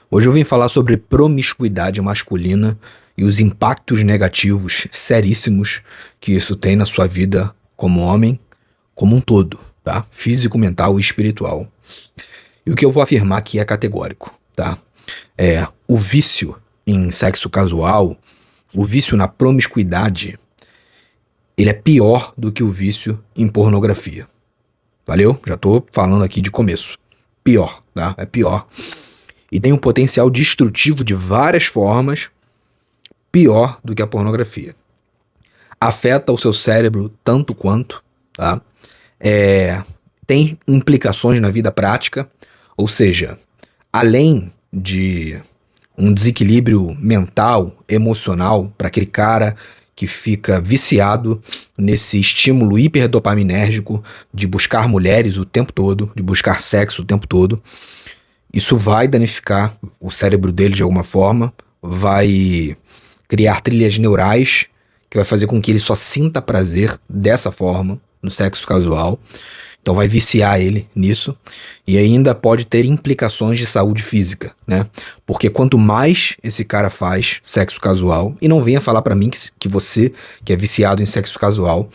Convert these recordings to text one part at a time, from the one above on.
Hoje eu vim falar sobre promiscuidade masculina e os impactos negativos seríssimos que isso tem na sua vida como homem, como um todo, tá? Físico, mental e espiritual. E o que eu vou afirmar aqui é categórico, tá? O vício em sexo casual, o vício na promiscuidade, ele é pior do que o vício em pornografia. Valeu? Já tô falando aqui de começo. Pior, tá? É pior. E tem um potencial destrutivo de várias formas, pior do que a pornografia. Afeta o seu cérebro tanto quanto, tá? Tem implicações na vida prática, ou seja, além de um desequilíbrio mental, emocional, para aquele cara que fica viciado nesse estímulo hiperdopaminérgico de buscar mulheres o tempo todo, de buscar sexo o tempo todo. Isso vai danificar o cérebro dele de alguma forma, vai criar trilhas neurais que vai fazer com que ele só sinta prazer dessa forma no sexo casual. Então vai viciar ele nisso e ainda pode ter implicações de saúde física, né? Porque quanto mais esse cara faz sexo casual, e não venha falar pra mim que você que é viciado em sexo casual,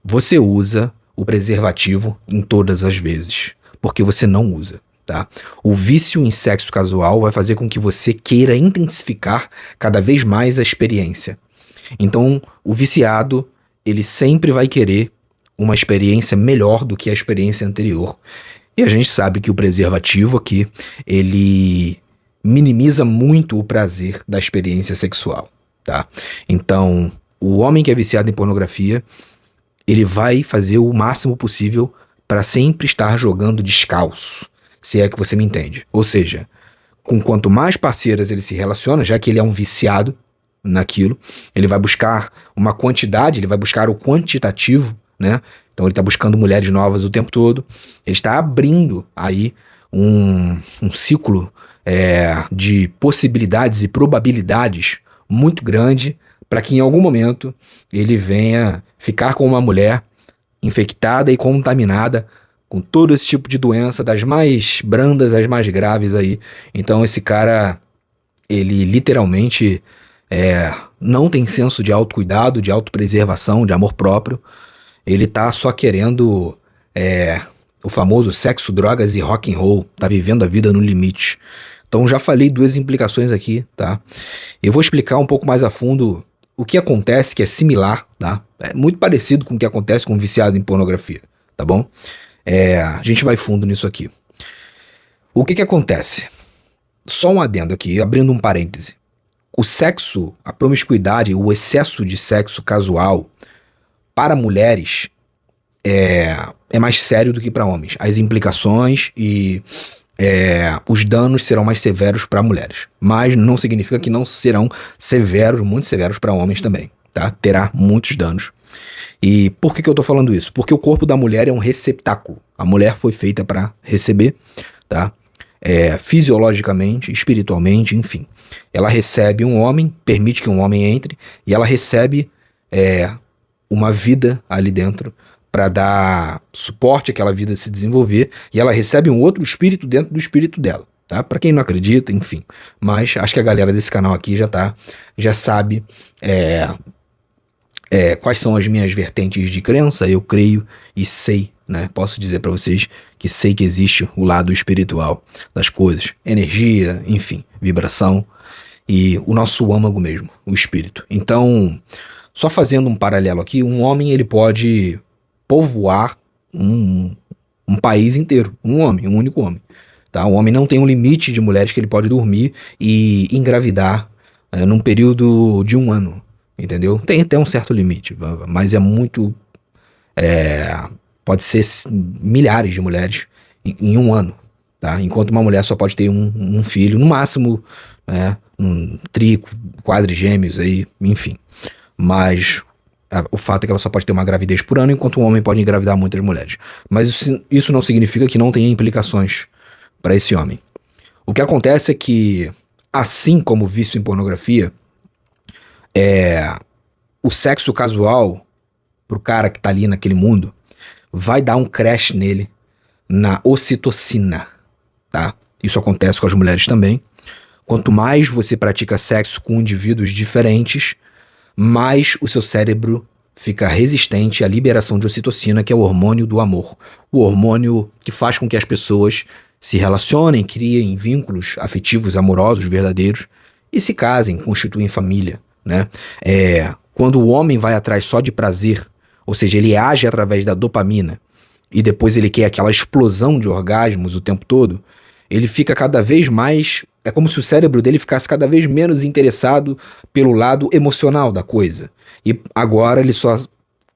você usa o preservativo em todas as vezes, porque você não usa. Tá? O vício em sexo casual vai fazer com que você queira intensificar cada vez mais a experiência. Então, o viciado, ele sempre vai querer uma experiência melhor do que a experiência anterior. E a gente sabe que o preservativo aqui, ele minimiza muito o prazer da experiência sexual, tá? Então, o homem que é viciado em pornografia, ele vai fazer o máximo possível para sempre estar jogando descalço, se é que você me entende. Ou seja, com quanto mais parceiras ele se relaciona, já que ele é um viciado naquilo, ele vai buscar uma quantidade, ele vai buscar o quantitativo, né? Então ele está buscando mulheres novas o tempo todo, ele está abrindo aí um ciclo de possibilidades e probabilidades muito grande para que em algum momento ele venha ficar com uma mulher infectada e contaminada com todo esse tipo de doença, das mais brandas às mais graves aí. Então esse cara, ele literalmente não tem senso de autocuidado, de autopreservação, de amor próprio. Ele tá só querendo o famoso sexo, drogas e rock and roll, tá vivendo a vida no limite. Então já falei duas implicações aqui, tá? Eu vou explicar um pouco mais a fundo o que acontece, que é similar, tá? É muito parecido com o que acontece com um viciado em pornografia, tá bom? A gente vai fundo nisso aqui. O que acontece? Só um adendo aqui, abrindo um parêntese. O sexo, a promiscuidade, o excesso de sexo casual para mulheres é mais sério do que para homens. As implicações e os danos serão mais severos para mulheres. Mas não significa que não serão severos, muito severos para homens também, tá? Terá muitos danos. E por que eu tô falando isso? Porque o corpo da mulher é um receptáculo. A mulher foi feita para receber, tá? Fisiologicamente, espiritualmente, enfim. Ela recebe um homem, permite que um homem entre, e ela recebe uma vida ali dentro para dar suporte àquela vida se desenvolver, e ela recebe um outro espírito dentro do espírito dela, tá? Para quem não acredita, enfim. Mas acho que a galera desse canal aqui já sabe quais são as minhas vertentes de crença. Eu creio e sei, né? Posso dizer para vocês que sei que existe o lado espiritual das coisas, energia, enfim, vibração e o nosso âmago mesmo, o espírito. Então, só fazendo um paralelo aqui, um homem ele pode povoar um país inteiro, um único homem, tá? O homem não tem um limite de mulheres que ele pode dormir e engravidar num período de 1 ano. Entendeu? Tem até um certo limite, mas é muito. Pode ser milhares de mulheres em 1 ano, tá? Enquanto uma mulher só pode ter um filho, no máximo, um quadrigêmeos aí, enfim. Mas o fato é que ela só pode ter uma gravidez por ano, enquanto um homem pode engravidar muitas mulheres. Mas isso não significa que não tenha implicações para esse homem. O que acontece é que, assim como o vício em pornografia, o sexo casual pro cara que tá ali naquele mundo vai dar um crash nele na ocitocina, tá? Isso acontece com as mulheres também, Quanto mais você pratica sexo com indivíduos diferentes, mais o seu cérebro fica resistente à liberação de ocitocina, que é o hormônio do amor. O hormônio que faz com que as pessoas se relacionem, criem vínculos afetivos, amorosos, verdadeiros, e se casem, constituem família, né? Quando o homem vai atrás só de prazer, ou seja, ele age através da dopamina, e depois ele quer aquela explosão de orgasmos o tempo todo, ele fica cada vez mais... É como se o cérebro dele ficasse cada vez menos interessado pelo lado emocional da coisa. E agora ele só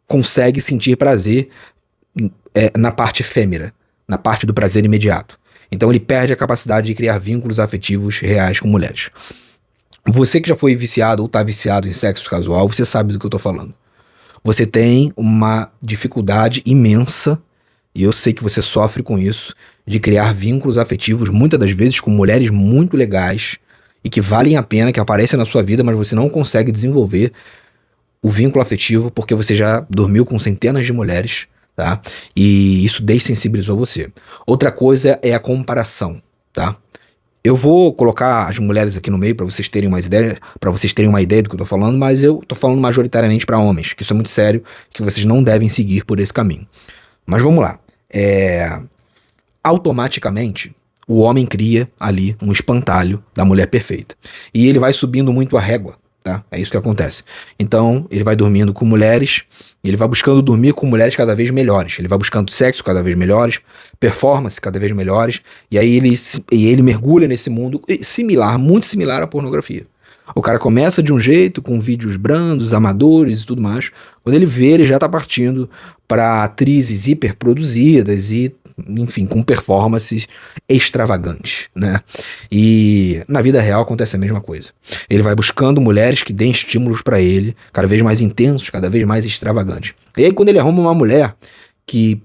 consegue sentir prazer na parte efêmera, na parte do prazer imediato. Então ele perde a capacidade de criar vínculos afetivos reais com mulheres. Você que já foi viciado ou está viciado em sexo casual, você sabe do que eu estou falando. Você tem uma dificuldade imensa, e eu sei que você sofre com isso, de criar vínculos afetivos, muitas das vezes com mulheres muito legais e que valem a pena, que aparecem na sua vida, mas você não consegue desenvolver o vínculo afetivo porque você já dormiu com centenas de mulheres, tá? E isso dessensibilizou você. Outra coisa é a comparação, tá? Eu vou colocar as mulheres aqui no meio para vocês terem uma ideia do que eu tô falando, mas eu tô falando majoritariamente para homens, que isso é muito sério, que vocês não devem seguir por esse caminho. Mas vamos lá. Automaticamente, o homem cria ali um espantalho da mulher perfeita. E ele vai subindo muito a régua, tá? É isso que acontece. Então, ele vai dormindo com mulheres, ele vai buscando dormir com mulheres cada vez melhores. Ele vai buscando sexo cada vez melhores, performance cada vez melhores, e aí ele mergulha nesse mundo muito similar à pornografia. O cara começa de um jeito, com vídeos brandos, amadores e tudo mais. Quando ele vê, ele já tá partindo para atrizes hiperproduzidas e, enfim, com performances extravagantes, né? E na vida real acontece a mesma coisa. Ele vai buscando mulheres que deem estímulos para ele, cada vez mais intensos, cada vez mais extravagantes. E aí quando ele arruma uma mulher que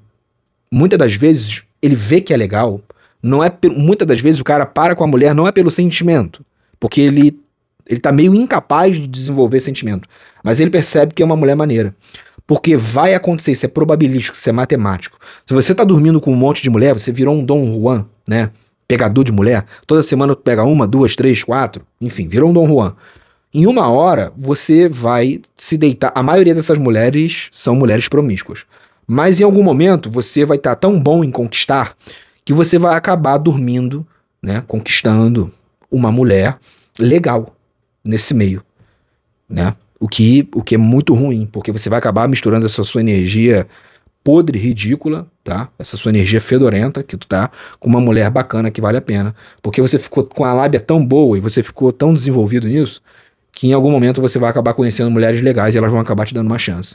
muitas das vezes ele vê que é legal, muitas das vezes o cara para com a mulher não é pelo sentimento, porque ele tá meio incapaz de desenvolver sentimento, mas ele percebe que é uma mulher maneira. Porque vai acontecer, isso é probabilístico, isso é matemático. Se você tá dormindo com um monte de mulher, você virou um Dom Juan, né? Pegador de mulher. Toda semana tu pega uma, duas, três, quatro, enfim, virou um Dom Juan. Em uma hora, você vai se deitar. A maioria dessas mulheres são mulheres promíscuas. Mas em algum momento, você vai estar tão bom em conquistar que você vai acabar dormindo, né? Conquistando uma mulher legal nesse meio, né? O que é muito ruim, porque você vai acabar misturando essa sua energia podre, ridícula, tá? Essa sua energia fedorenta que tu tá com uma mulher bacana que vale a pena. Porque você ficou com a lábia tão boa e você ficou tão desenvolvido nisso que em algum momento você vai acabar conhecendo mulheres legais e elas vão acabar te dando uma chance.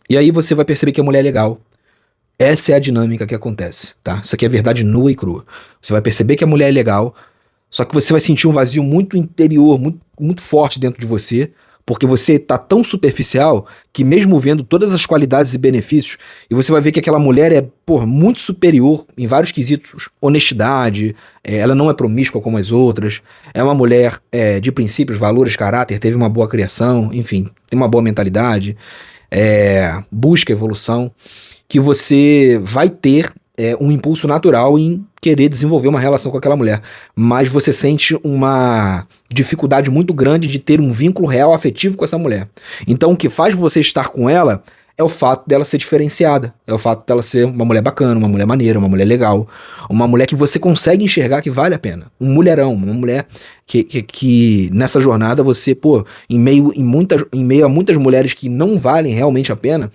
E aí você vai perceber que a mulher é legal. Essa é a dinâmica que acontece, tá? Isso aqui é verdade nua e crua. Você vai perceber que a mulher é legal, só que você vai sentir um vazio muito interior, muito, muito forte dentro de você, porque você tá tão superficial que mesmo vendo todas as qualidades e benefícios, e você vai ver que aquela mulher é, muito superior em vários quesitos. Honestidade, ela não é promíscua como as outras, é uma mulher de princípios, valores, caráter, teve uma boa criação, enfim, tem uma boa mentalidade, busca evolução, que você vai ter um impulso natural em querer desenvolver uma relação com aquela mulher, mas você sente uma dificuldade muito grande de ter um vínculo real afetivo com essa mulher. Então o que faz você estar com ela é o fato dela ser diferenciada, é o fato dela ser uma mulher bacana, uma mulher maneira, uma mulher legal, uma mulher que você consegue enxergar que vale a pena, um mulherão, uma mulher que nessa jornada você, em meio a muitas mulheres que não valem realmente a pena,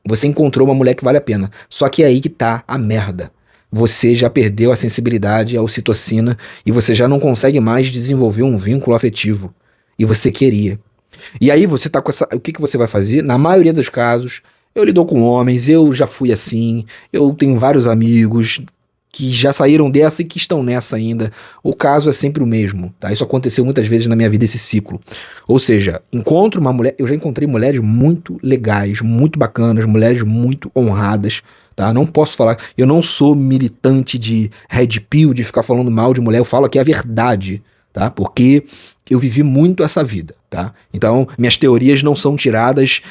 você encontrou uma mulher que vale a pena. Só que é aí que tá a merda. Você já perdeu a sensibilidade à ocitocina e você já não consegue mais desenvolver um vínculo afetivo. E você queria. E aí você tá com essa... O que você vai fazer? Na maioria dos casos, eu lido com homens, eu já fui assim, eu tenho vários amigos que já saíram dessa e que estão nessa ainda. O caso é sempre o mesmo, tá? Isso aconteceu muitas vezes na minha vida, esse ciclo. Ou seja, encontro uma mulher... Eu já encontrei mulheres muito legais, muito bacanas, mulheres muito honradas, tá? Não posso falar... Eu não sou militante de red pill, de ficar falando mal de mulher. Eu falo aqui a verdade, tá? Porque eu vivi muito essa vida, tá? Então, minhas teorias não são tiradas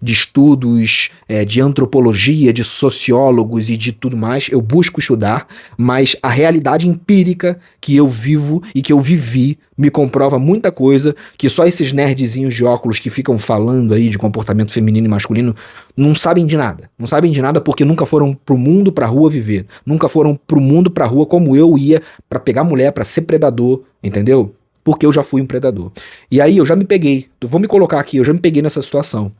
de estudos, de antropologia, de sociólogos e de tudo mais. Eu busco estudar, mas a realidade empírica que eu vivo e que eu vivi me comprova muita coisa que só esses nerdzinhos de óculos que ficam falando aí de comportamento feminino e masculino não sabem de nada. Não sabem de nada porque nunca foram pro mundo, pra rua viver. Nunca foram pro mundo, pra rua como eu ia pra pegar mulher, pra ser predador, entendeu? Porque eu já fui um predador. E aí eu já me peguei, vou me colocar aqui, eu já me peguei nessa situação.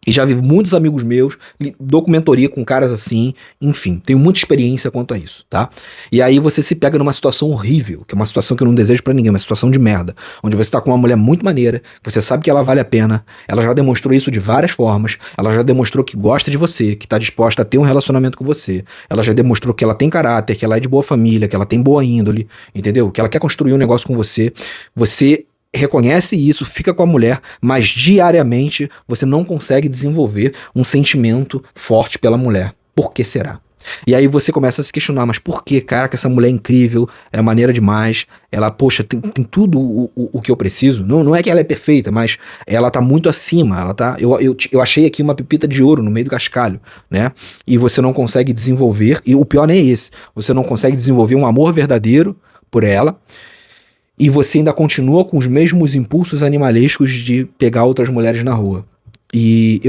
E já vi muitos amigos meus, dou mentoria com caras assim, enfim, tenho muita experiência quanto a isso, tá? E aí você se pega numa situação horrível, que é uma situação que eu não desejo pra ninguém, uma situação de merda, onde você tá com uma mulher muito maneira, você sabe que ela vale a pena, ela já demonstrou isso de várias formas, ela já demonstrou que gosta de você, que tá disposta a ter um relacionamento com você, ela já demonstrou que ela tem caráter, que ela é de boa família, que ela tem boa índole, entendeu? Que ela quer construir um negócio com você, você reconhece isso, fica com a mulher, mas diariamente você não consegue desenvolver um sentimento forte pela mulher. Por que será? E aí você começa a se questionar, mas por que, cara, que essa mulher é incrível, é maneira demais, ela, poxa, tem tudo o que eu preciso. Não é que ela é perfeita, mas ela tá muito acima, ela tá, eu achei aqui uma pepita de ouro no meio do cascalho, né? E você não consegue desenvolver, e o pior não é esse, você não consegue desenvolver um amor verdadeiro por ela, e você ainda continua com os mesmos impulsos animalescos de pegar outras mulheres na rua. E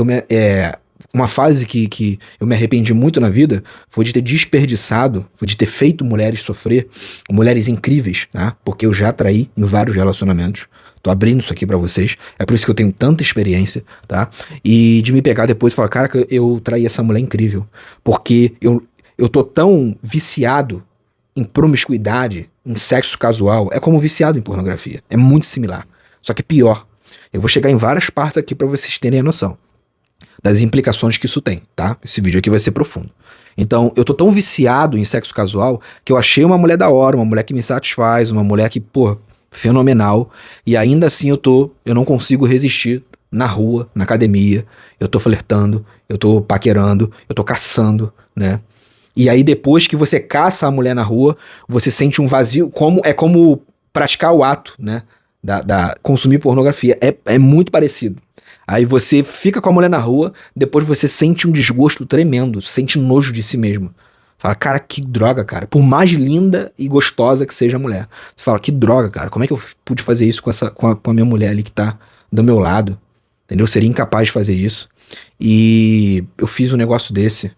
uma fase que eu me arrependi muito na vida foi de ter desperdiçado, foi de ter feito mulheres sofrer, mulheres incríveis, né? Porque eu já traí em vários relacionamentos. Tô abrindo isso aqui pra vocês. É por isso que eu tenho tanta experiência, tá? E de me pegar depois e falar, cara, eu traí essa mulher incrível. Porque eu tô tão viciado em promiscuidade, em sexo casual, é como viciado em pornografia. É muito similar. Só que pior. Eu vou chegar em várias partes aqui pra vocês terem a noção das implicações que isso tem, tá? Esse vídeo aqui vai ser profundo. Então, eu tô tão viciado em sexo casual que eu achei uma mulher da hora, uma mulher que me satisfaz, uma mulher que, pô, fenomenal. E ainda assim eu não consigo resistir na rua, na academia. Eu tô flertando, eu tô paquerando, eu tô caçando, né? E aí depois que você caça a mulher na rua, você sente um vazio, é como praticar o ato, né? Consumir pornografia. É muito parecido. Aí você fica com a mulher na rua, depois você sente um desgosto tremendo, sente nojo de si mesmo. Fala, cara, que droga, cara. Por mais linda e gostosa que seja a mulher. Você fala, que droga, cara. Como é que eu pude fazer isso com a minha mulher ali que tá do meu lado? Entendeu? Eu seria incapaz de fazer isso. E eu fiz um negócio desse.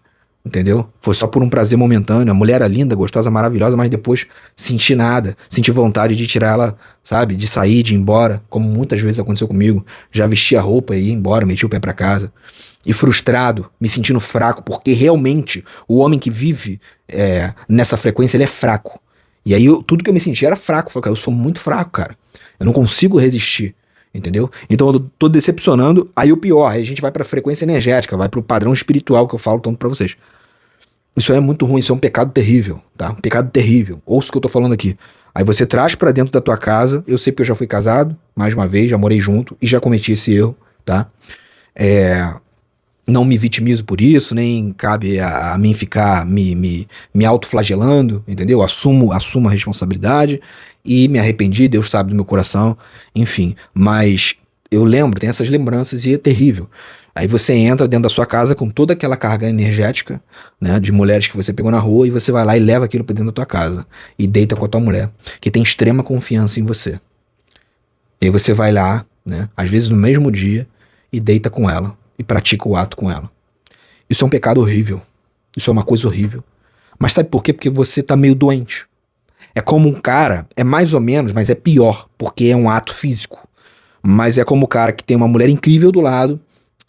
Entendeu? Foi só por um prazer momentâneo. A mulher era linda, gostosa, maravilhosa, mas depois senti nada. Senti vontade de tirar ela, sabe? De sair, de ir embora, como muitas vezes aconteceu comigo. Já vesti a roupa e ia embora, meti o pé pra casa. E frustrado, me sentindo fraco, porque realmente o homem que vive nessa frequência, ele é fraco. E aí tudo que eu me senti era fraco. Falei, cara, eu sou muito fraco, cara. Eu não consigo resistir. Entendeu? Então eu tô decepcionando. Aí o pior, aí a gente vai pra frequência energética, vai pro padrão espiritual que eu falo tanto pra vocês. Isso é muito ruim, isso é um pecado terrível, tá? Um pecado terrível. Ouça o que eu tô falando aqui. Aí você traz pra dentro da tua casa. Eu sei porque eu já fui casado, mais uma vez, já morei junto e já cometi esse erro, tá? Não me vitimizo por isso, nem cabe a mim ficar me autoflagelando, entendeu? Assumo a responsabilidade e me arrependi, Deus sabe do meu coração, enfim. Mas eu lembro, tem essas lembranças e é terrível. Aí você entra dentro da sua casa com toda aquela carga energética, né, de mulheres que você pegou na rua e você vai lá e leva aquilo pra dentro da tua casa e deita com a tua mulher, que tem extrema confiança em você. E aí você vai lá, né, às vezes no mesmo dia, e deita com ela e pratica o ato com ela. Isso é um pecado horrível. Isso é uma coisa horrível. Mas sabe por quê? Porque você tá meio doente. É como um cara, é mais ou menos, mas é pior, porque é um ato físico. Mas é como o cara que tem uma mulher incrível do lado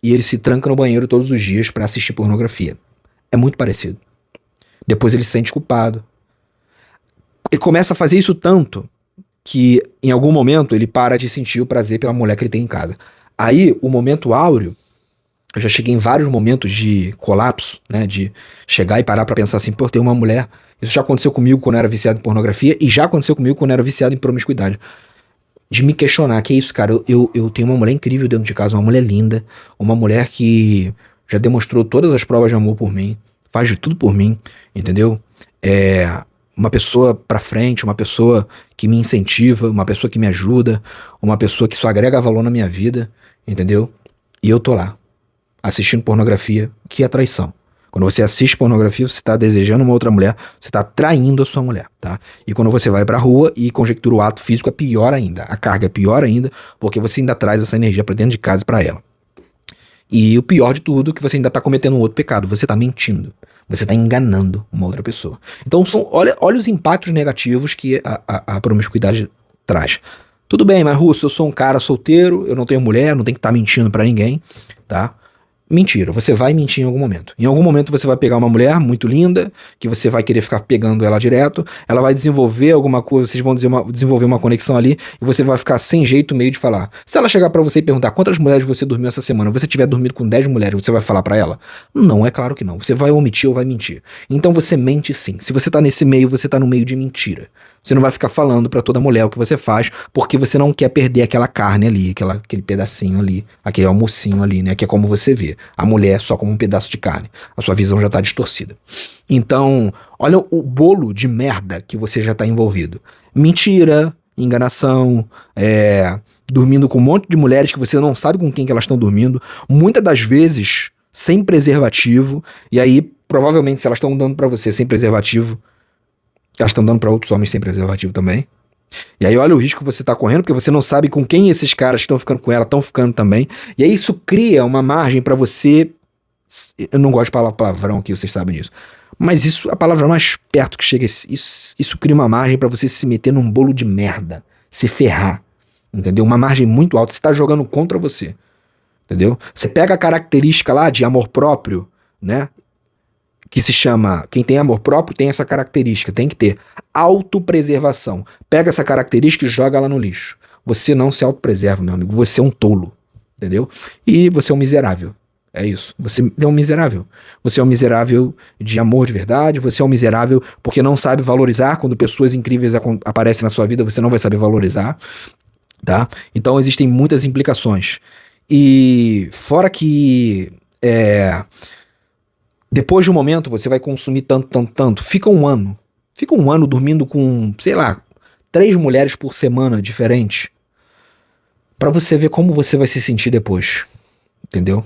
e ele se tranca no banheiro todos os dias pra assistir pornografia. É muito parecido. Depois ele se sente culpado. Ele começa a fazer isso tanto que em algum momento ele para de sentir o prazer pela mulher que ele tem em casa. Aí, o momento áureo, eu já cheguei em vários momentos de colapso, né, de chegar e parar pra pensar assim, pô, tem uma mulher, isso já aconteceu comigo quando eu era viciado em pornografia e já aconteceu comigo quando eu era viciado em promiscuidade. De me questionar, que é isso, cara, eu tenho uma mulher incrível dentro de casa, uma mulher linda, uma mulher que já demonstrou todas as provas de amor por mim, faz de tudo por mim, entendeu? uma pessoa pra frente, uma pessoa que me incentiva, uma pessoa que me ajuda, uma pessoa que só agrega valor na minha vida, entendeu? E eu tô lá, assistindo pornografia, que é traição. Quando você assiste pornografia, você tá desejando uma outra mulher, você tá traindo a sua mulher, tá? E quando você vai pra rua e conjectura o ato físico, é pior ainda. A carga é pior ainda, porque você ainda traz essa energia pra dentro de casa pra ela. E o pior de tudo é que você ainda tá cometendo um outro pecado, você tá mentindo. Você tá enganando uma outra pessoa. Então, olha os impactos negativos que a promiscuidade traz. Tudo bem, mas Russo, eu sou um cara solteiro, eu não tenho mulher, não tenho que estar mentindo pra ninguém, tá? Mentira, você vai mentir em algum momento. Em algum momento você vai pegar uma mulher muito linda, que você vai querer ficar pegando ela direto, ela vai desenvolver alguma coisa, vocês vão desenvolver uma conexão ali, e você vai ficar sem jeito meio de falar. Se ela chegar pra você e perguntar quantas mulheres você dormiu essa semana, você tiver dormido com 10 mulheres, você vai falar pra ela? Não, é claro que não. Você vai omitir ou vai mentir. Então você mente sim. Se você tá nesse meio, você tá no meio de mentira. Você não vai ficar falando pra toda mulher o que você faz, porque você não quer perder aquela carne ali, aquele pedacinho ali, aquele almocinho ali, né? Que é como você vê. A mulher só como um pedaço de carne. A sua visão já tá distorcida. Então, olha o bolo de merda que você já tá envolvido. Mentira, enganação, dormindo com um monte de mulheres que você não sabe com quem que elas estão dormindo. Muitas das vezes sem preservativo. E aí, provavelmente, se elas estão dando pra você sem preservativo, elas estão dando pra outros homens sem preservativo também. E aí olha o risco que você tá correndo, porque você não sabe com quem esses caras que estão ficando com ela estão ficando também. E aí isso cria uma margem pra você... Eu não gosto de falar palavrão aqui, vocês sabem disso. Mas isso, a palavra mais perto que chega... Isso cria uma margem pra você se meter num bolo de merda. Se ferrar. Entendeu? Uma margem muito alta. Você tá jogando contra você. Entendeu? Você pega a característica lá de amor próprio, né? Que se chama, quem tem amor próprio tem essa característica, tem que ter autopreservação. Pega essa característica e joga ela no lixo. Você não se autopreserva, meu amigo, você é um tolo, entendeu? E você é um miserável, é isso. Você é um miserável. Você é um miserável de amor de verdade, você é um miserável porque não sabe valorizar. Quando pessoas incríveis aparecem na sua vida, você não vai saber valorizar, tá? Então existem muitas implicações. E fora que... depois de um momento, você vai consumir tanto. Fica um ano dormindo com, sei lá, 3 mulheres por semana diferentes. Pra você ver como você vai se sentir depois. Entendeu?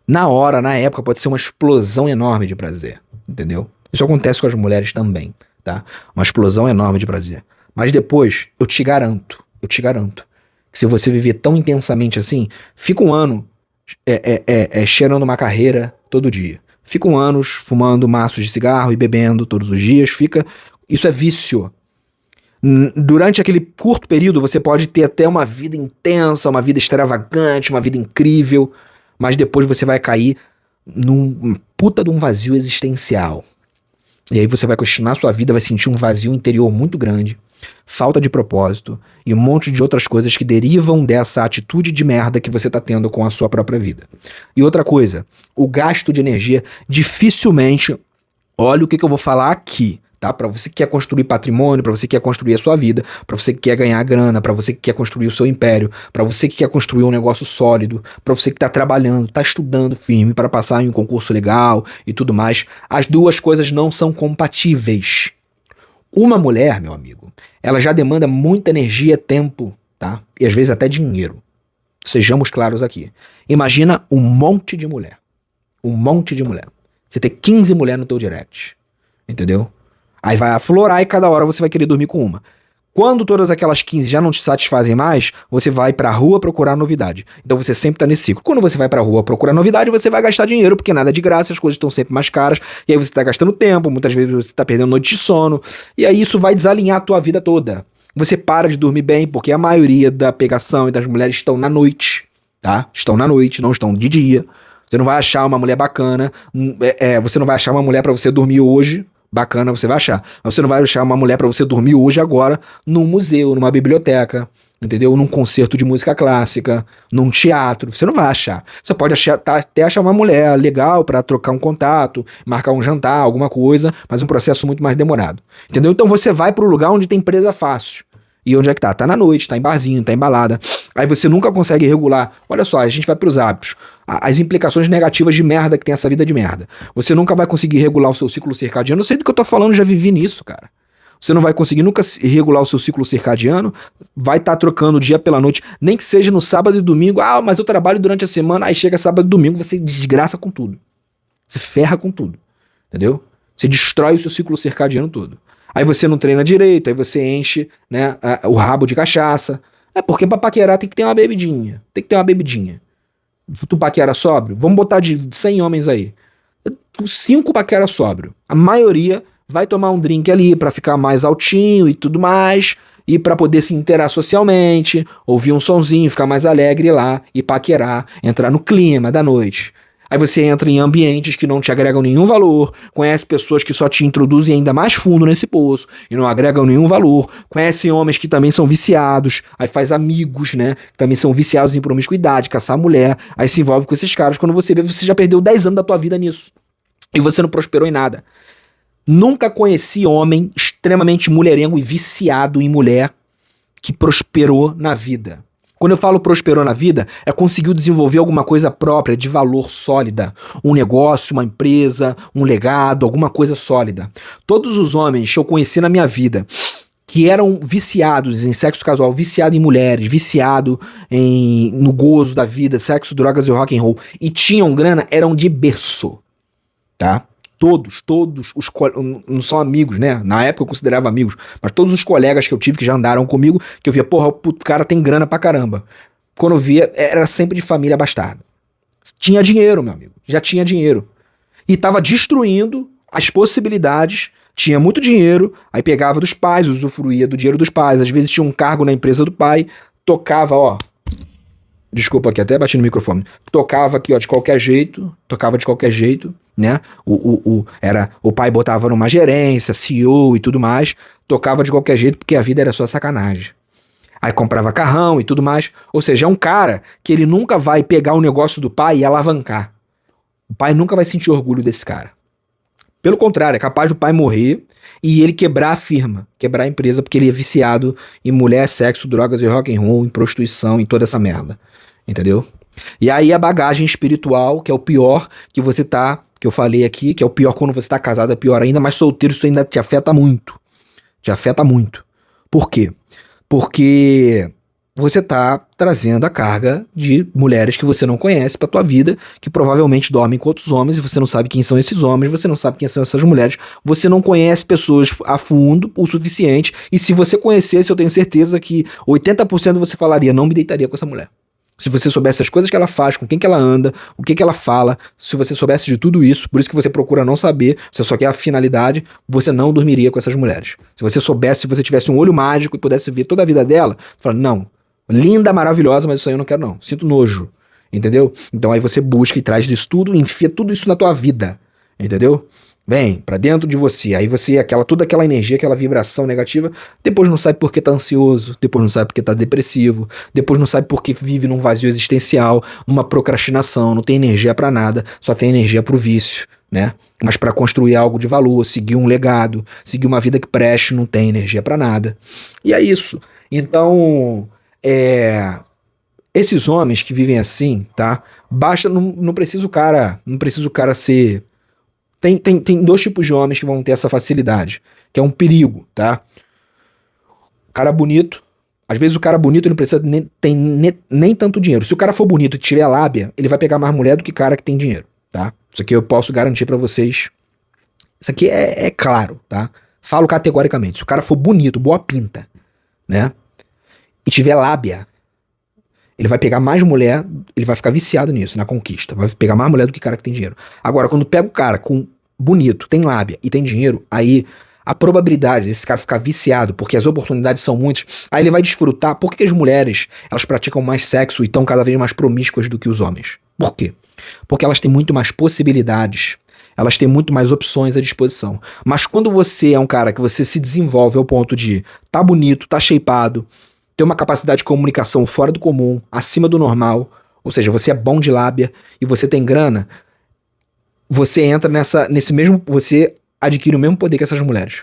Na hora, na época, pode ser uma explosão enorme de prazer. Entendeu? Isso acontece com as mulheres também, tá? Uma explosão enorme de prazer. Mas depois, eu te garanto, que se você viver tão intensamente assim, fica um ano cheirando uma carreira todo dia. Ficam anos fumando maços de cigarro e bebendo todos os dias. Isso é vício. Durante aquele curto período você pode ter até uma vida intensa, uma vida extravagante, uma vida incrível, mas depois você vai cair num puta de um vazio existencial. E aí você vai questionar a sua vida, vai sentir um vazio interior muito grande, falta de propósito e um monte de outras coisas que derivam dessa atitude de merda que você tá tendo com a sua própria vida. E outra coisa, o gasto de energia dificilmente... Olha o que eu vou falar aqui, tá? Pra você que quer construir patrimônio, pra você que quer construir a sua vida, pra você que quer ganhar grana, pra você que quer construir o seu império, pra você que quer construir um negócio sólido, pra você que tá trabalhando, tá estudando firme para passar em um concurso legal e tudo mais. As duas coisas não são compatíveis. Uma mulher, meu amigo, ela já demanda muita energia, tempo, tá? E às vezes até dinheiro. Sejamos claros aqui. Imagina um monte de mulher. Um monte de mulher. Você ter 15 mulheres no teu direct. Entendeu? Aí vai aflorar e cada hora você vai querer dormir com uma. Quando todas aquelas 15 já não te satisfazem mais, você vai pra rua procurar novidade. Então você sempre tá nesse ciclo. Quando você vai pra rua procurar novidade, você vai gastar dinheiro, porque nada é de graça, as coisas estão sempre mais caras, e aí você tá gastando tempo, muitas vezes você tá perdendo noite de sono, e aí isso vai desalinhar a tua vida toda. Você para de dormir bem, porque a maioria da pegação e das mulheres estão na noite, tá? Estão na noite, não estão de dia. Você não vai achar uma mulher bacana, você não vai achar uma mulher pra você dormir hoje, bacana você vai achar. Mas você não vai achar uma mulher pra você dormir hoje agora num museu, numa biblioteca, entendeu? Num concerto de música clássica, num teatro. Você não vai achar. Você pode até achar uma mulher legal pra trocar um contato, marcar um jantar, alguma coisa, mas um processo muito mais demorado. Entendeu? Então você vai pro lugar onde tem presa fácil. E onde é que tá? Tá na noite, tá em barzinho, tá em balada. Aí você nunca consegue regular. Olha só, a gente vai pros hábitos. As implicações negativas de merda que tem essa vida de merda. Você nunca vai conseguir regular o seu ciclo circadiano. Eu sei do que eu tô falando, já vivi nisso, cara. Você não vai conseguir nunca regular o seu ciclo circadiano, vai estar trocando o dia pela noite, nem que seja no sábado e domingo. Ah, mas eu trabalho durante a semana, aí chega sábado e domingo, você desgraça com tudo. Você ferra com tudo, entendeu? Você destrói o seu ciclo circadiano todo. Aí você não treina direito, aí você enche, né, o rabo de cachaça. É porque pra paquerar tem que ter uma bebidinha. Tem que ter uma bebidinha. Tu paquera sóbrio? Vamos botar de 100 homens aí. 5 paquera sóbrio. A maioria vai tomar um drink ali pra ficar mais altinho e tudo mais, e pra poder se interar socialmente, ouvir um sonzinho, ficar mais alegre lá e paquerar, entrar no clima da noite. Aí você entra em ambientes que não te agregam nenhum valor, conhece pessoas que só te introduzem ainda mais fundo nesse poço e não agregam nenhum valor, conhece homens que também são viciados, aí faz amigos, né, que também são viciados em promiscuidade, caçar mulher, aí se envolve com esses caras. Quando você vê, você já perdeu 10 anos da tua vida nisso. E você não prosperou em nada. Nunca conheci homem extremamente mulherengo e viciado em mulher que prosperou na vida. Quando eu falo prosperou na vida, é conseguiu desenvolver alguma coisa própria, de valor sólida. Um negócio, uma empresa, um legado, alguma coisa sólida. Todos os homens que eu conheci na minha vida, que eram viciados em sexo casual, viciado em mulheres, viciado no gozo da vida, sexo, drogas e rock and roll, e tinham grana, eram de berço, tá? Todos não são amigos, né? Na época eu considerava amigos, mas todos os colegas que eu tive que já andaram comigo, que eu via, porra, o cara tem grana pra caramba. Quando eu via, era sempre de família bastarda. Tinha dinheiro, meu amigo, já tinha dinheiro. E tava destruindo as possibilidades, tinha muito dinheiro, aí pegava dos pais, usufruía do dinheiro dos pais, às vezes tinha um cargo na empresa do pai, tocava, ó, desculpa aqui, até bati no microfone. Tocava aqui, ó, tocava de qualquer jeito, né? O pai botava numa gerência, CEO e tudo mais, tocava de qualquer jeito porque a vida era só sacanagem. Aí comprava carrão e tudo mais. Ou seja, é um cara que ele nunca vai pegar o negócio do pai e alavancar. O pai nunca vai sentir orgulho desse cara. Pelo contrário, é capaz do pai morrer e ele quebrar a firma, quebrar a empresa, porque ele é viciado em mulher, sexo, drogas e rock and roll, em prostituição, em toda essa merda. Entendeu? E aí a bagagem espiritual, que é o pior que você tá, que eu falei aqui, que é o pior quando você tá casado, é pior ainda, mas solteiro isso ainda te afeta muito. Te afeta muito. Por quê? Porque você tá trazendo a carga de mulheres que você não conhece pra tua vida, que provavelmente dormem com outros homens, e você não sabe quem são esses homens, você não sabe quem são essas mulheres, você não conhece pessoas a fundo o suficiente, e se você conhecesse, eu tenho certeza que 80% você falaria, não me deitaria com essa mulher. Se você soubesse as coisas que ela faz, com quem que ela anda, o que que ela fala, se você soubesse de tudo isso, por isso que você procura não saber, você só quer a finalidade, você não dormiria com essas mulheres. Se você soubesse, se você tivesse um olho mágico e pudesse ver toda a vida dela, você fala, não, linda, maravilhosa, mas isso aí eu não quero não, sinto nojo, entendeu? Então aí você busca e traz isso tudo, enfia tudo isso na tua vida, entendeu? Vem pra dentro de você, aí você, toda aquela energia, aquela vibração negativa, depois não sabe por que tá ansioso, depois não sabe por que tá depressivo, depois não sabe por que vive num vazio existencial, numa procrastinação, não tem energia pra nada, só tem energia pro vício, né? Mas pra construir algo de valor, seguir um legado, seguir uma vida que preste, não tem energia pra nada. E é isso. Então, esses homens que vivem assim, tá? Basta, não precisa o cara ser... Tem dois tipos de homens que vão ter essa facilidade, que é um perigo, tá? O cara bonito, às vezes o cara bonito não precisa nem tanto dinheiro. Se o cara for bonito e tiver lábia, ele vai pegar mais mulher do que cara que tem dinheiro, tá? Isso aqui eu posso garantir pra vocês. Isso aqui é claro, tá? Falo categoricamente. Se o cara for bonito, boa pinta, né? E tiver lábia, ele vai pegar mais mulher, ele vai ficar viciado nisso, na conquista. Vai pegar mais mulher do que cara que tem dinheiro. Agora, quando pega o cara com bonito, tem lábia e tem dinheiro, aí a probabilidade desse cara ficar viciado, porque as oportunidades são muitas, aí ele vai desfrutar. Por que as mulheres, elas praticam mais sexo e estão cada vez mais promíscuas do que os homens? Por quê? Porque elas têm muito mais possibilidades, elas têm muito mais opções à disposição. Mas quando você é um cara que você se desenvolve ao ponto de tá bonito, tá shapeado, ter uma capacidade de comunicação fora do comum, acima do normal, ou seja, você é bom de lábia e você tem grana, você entra você adquire o mesmo poder que essas mulheres.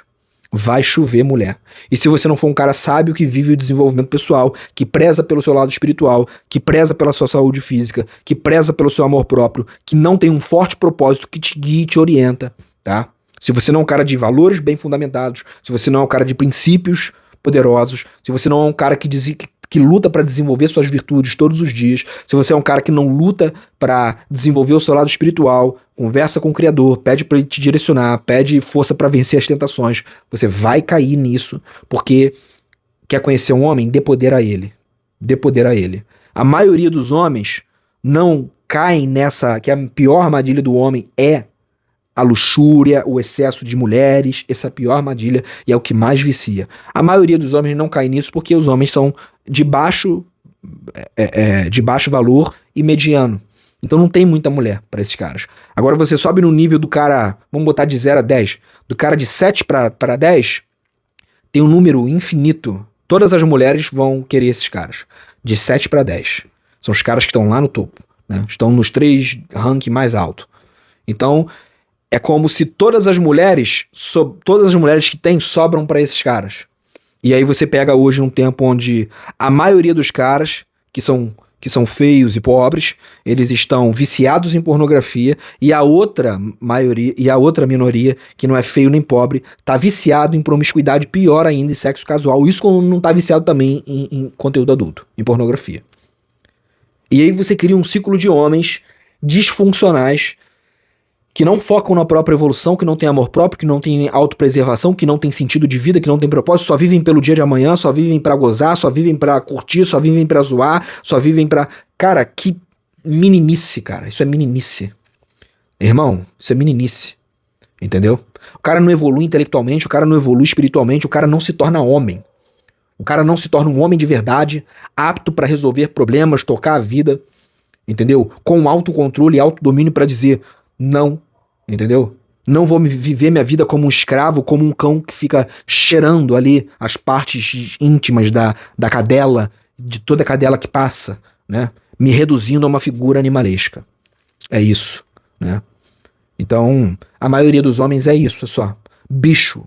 Vai chover mulher. E se você não for um cara sábio que vive o desenvolvimento pessoal, que preza pelo seu lado espiritual, que preza pela sua saúde física, que preza pelo seu amor próprio, que não tem um forte propósito que te guia e te orienta, tá? Se você não é um cara de valores bem fundamentados, se você não é um cara de princípios poderosos, se você não é um cara que luta para desenvolver suas virtudes todos os dias, se você é um cara que não luta para desenvolver o seu lado espiritual, conversa com o Criador, pede para ele te direcionar, pede força para vencer as tentações, você vai cair nisso, porque quer conhecer um homem? Dê poder a ele. Dê poder a ele. A maioria dos homens não caem nessa, que a pior armadilha do homem é a luxúria, o excesso de mulheres, essa é a pior armadilha e é o que mais vicia. A maioria dos homens não cai nisso porque os homens são de baixo valor e mediano. Então não tem muita mulher para esses caras. Agora você sobe no nível do cara, vamos botar de 0 a 10, do cara de 7 para 10, tem um número infinito. Todas as mulheres vão querer esses caras. De 7 para 10. São os caras que estão lá no topo, né? Estão nos 3 ranking mais alto. Então, é como se todas as mulheres que tem sobram para esses caras. E aí você pega hoje um tempo onde a maioria dos caras que são feios e pobres, eles estão viciados em pornografia, e a outra minoria, que não é feio nem pobre, tá viciado em promiscuidade, pior ainda, em sexo casual. Isso quando não tá viciado também em conteúdo adulto, em pornografia. E aí você cria um ciclo de homens disfuncionais que não focam na própria evolução, que não tem amor próprio, que não tem autopreservação, que não tem sentido de vida, que não tem propósito, só vivem pelo dia de amanhã, só vivem pra gozar, só vivem pra curtir, só vivem pra zoar, só vivem pra... Cara, que meninice, cara. Isso é meninice. Irmão, isso é meninice. Entendeu? O cara não evolui intelectualmente, o cara não evolui espiritualmente, o cara não se torna homem. O cara não se torna um homem de verdade, apto pra resolver problemas, tocar a vida, entendeu? Com autocontrole e autodomínio pra dizer não, entendeu? Não vou viver minha vida como um escravo, como um cão que fica cheirando ali as partes íntimas da cadela, de toda cadela que passa, né? Me reduzindo a uma figura animalesca. É isso, né? Então, a maioria dos homens é isso, é só bicho,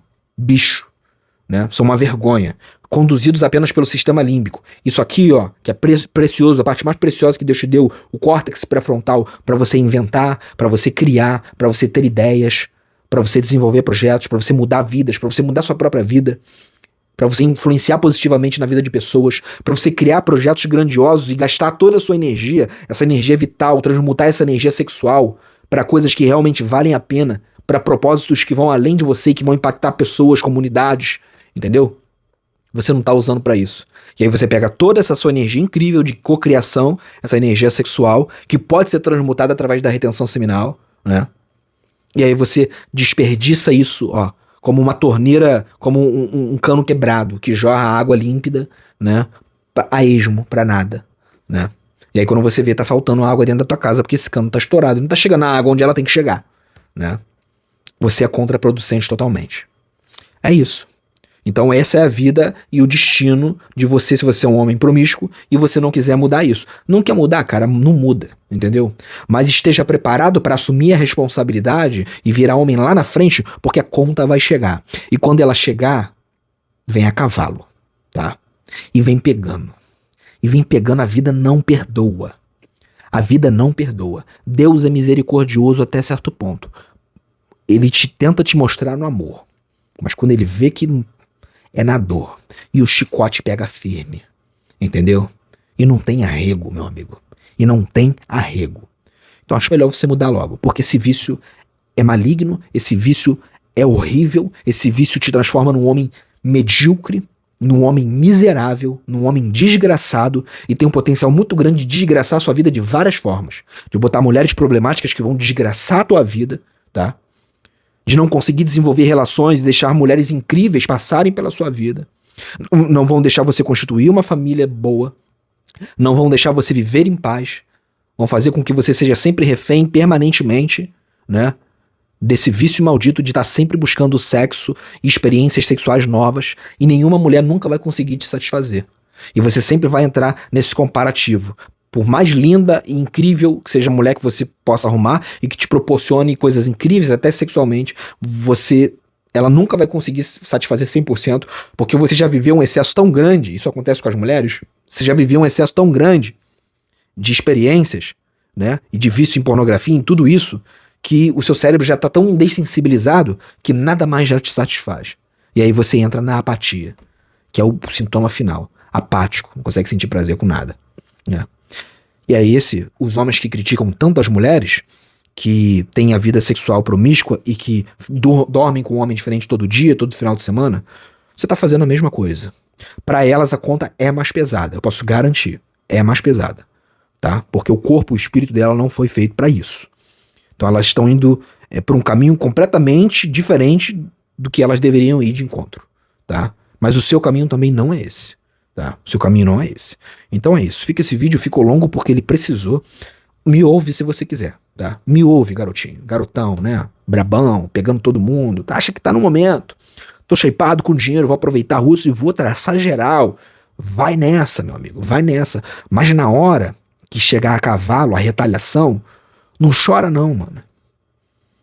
né? São uma vergonha, conduzidos apenas pelo sistema límbico. Isso aqui, ó, que é precioso, a parte mais preciosa que Deus te deu, o córtex pré-frontal, para você inventar, para você criar, para você ter ideias, para você desenvolver projetos, para você mudar vidas, para você mudar sua própria vida, para você influenciar positivamente na vida de pessoas, para você criar projetos grandiosos e gastar toda a sua energia, essa energia vital, transmutar essa energia sexual para coisas que realmente valem a pena, para propósitos que vão além de você, que vão impactar pessoas, comunidades, entendeu? Você não tá usando pra isso. E aí você pega toda essa sua energia incrível de cocriação, essa energia sexual, que pode ser transmutada através da retenção seminal, né? E aí você desperdiça isso, ó, como uma torneira, como um cano quebrado, que jorra água límpida, né? A esmo, pra nada, né? E aí quando você vê, tá faltando água dentro da tua casa, porque esse cano tá estourado, não tá chegando a água onde ela tem que chegar, né? Você é contraproducente totalmente. É isso. Então essa é a vida e o destino de você, se você é um homem promíscuo e você não quiser mudar isso. Não quer mudar, cara, não muda, entendeu? Mas esteja preparado para assumir a responsabilidade e virar homem lá na frente, porque a conta vai chegar. E quando ela chegar, vem a cavalo, tá? E vem pegando. E vem pegando, a vida não perdoa. A vida não perdoa. Deus é misericordioso até certo ponto. Ele tenta te mostrar no amor. Mas quando ele vê que é na dor. E o chicote pega firme. Entendeu? E não tem arrego, meu amigo. E não tem arrego. Então acho melhor você mudar logo. Porque esse vício é maligno. Esse vício é horrível. Esse vício te transforma num homem medíocre. Num homem miserável. Num homem desgraçado. E tem um potencial muito grande de desgraçar a sua vida de várias formas. De botar mulheres problemáticas que vão desgraçar a tua vida. Tá? De não conseguir desenvolver relações e deixar mulheres incríveis passarem pela sua vida. Não vão deixar você constituir uma família boa. Não vão deixar você viver em paz. Vão fazer com que você seja sempre refém permanentemente, né? Desse vício maldito de estar sempre buscando sexo e experiências sexuais novas. E nenhuma mulher nunca vai conseguir te satisfazer. E você sempre vai entrar nesse comparativo. Por mais linda e incrível que seja a mulher que você possa arrumar e que te proporcione coisas incríveis, até sexualmente, ela nunca vai conseguir satisfazer 100%, porque você já viveu um excesso tão grande, isso acontece com as mulheres, você já viveu um excesso tão grande de experiências, né, e de vício em pornografia, em tudo isso, que o seu cérebro já tá tão dessensibilizado que nada mais já te satisfaz. E aí você entra na apatia, que é o sintoma final. Apático, não consegue sentir prazer com nada, né? E aí os homens que criticam tanto as mulheres, que têm a vida sexual promíscua e que dormem com um homem diferente todo dia, todo final de semana, você tá fazendo a mesma coisa. Para elas a conta é mais pesada, eu posso garantir, é mais pesada, tá? Porque o corpo, o espírito dela não foi feito para isso. Então elas estão indo por um caminho completamente diferente do que elas deveriam ir de encontro, tá? Mas o seu caminho também não é esse, tá? O seu caminho não é esse. Então é isso. Esse vídeo ficou longo porque ele precisou. Me ouve se você quiser, tá? Me ouve, garotinho, garotão, né? Brabão, pegando todo mundo. Acha que tá no momento. Tô shapeado com dinheiro, vou aproveitar russo e vou traçar geral. Vai nessa, meu amigo, vai nessa. Mas na hora que chegar a cavalo, a retaliação, não chora não, mano.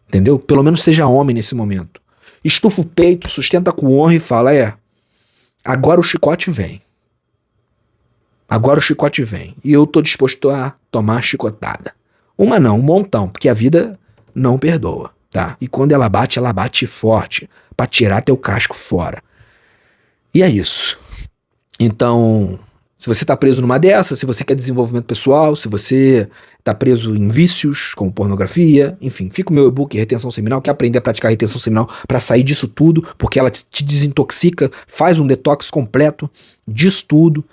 Entendeu? Pelo menos seja homem nesse momento. Estufa o peito, sustenta com honra e fala, agora o chicote vem. Agora o chicote vem. E eu tô disposto a tomar chicotada. Uma não, um montão, porque a vida não perdoa, tá? E quando ela bate forte, pra tirar teu casco fora. E é isso. Então, se você tá preso numa dessas, se você quer desenvolvimento pessoal, se você tá preso em vícios, como pornografia, enfim, fica o meu e-book Retenção Seminal, quer aprender a praticar retenção seminal pra sair disso tudo, porque ela te desintoxica, faz um detox completo disso tudo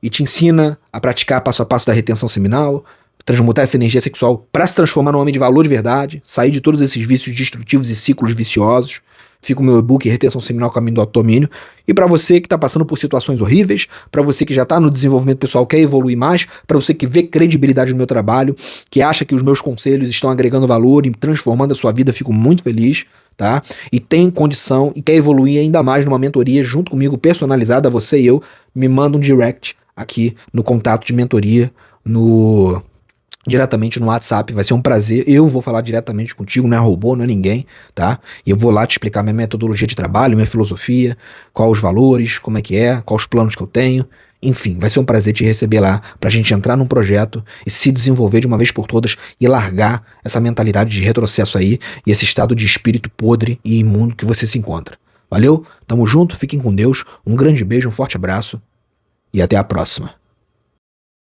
e te ensina a praticar passo a passo da retenção seminal, transmutar essa energia sexual pra se transformar num homem de valor de verdade, sair de todos esses vícios destrutivos e ciclos viciosos. Fica o meu e-book Retenção Seminal, Caminho do Autodomínio. E para você que está passando por situações horríveis, para você que já está no desenvolvimento pessoal, quer evoluir mais, para você que vê credibilidade no meu trabalho, que acha que os meus conselhos estão agregando valor e transformando a sua vida, fico muito feliz, tá? E tem condição e quer evoluir ainda mais numa mentoria junto comigo, personalizada, você e eu, me manda um direct aqui no contato de mentoria, diretamente no WhatsApp, vai ser um prazer, eu vou falar diretamente contigo, não é robô, não é ninguém, tá? E eu vou lá te explicar minha metodologia de trabalho, minha filosofia, quais os valores, como é que é, quais os planos que eu tenho, enfim, vai ser um prazer te receber lá, pra gente entrar num projeto e se desenvolver de uma vez por todas e largar essa mentalidade de retrocesso aí e esse estado de espírito podre e imundo que você se encontra. Valeu? Tamo junto, fiquem com Deus, um grande beijo, um forte abraço e até a próxima.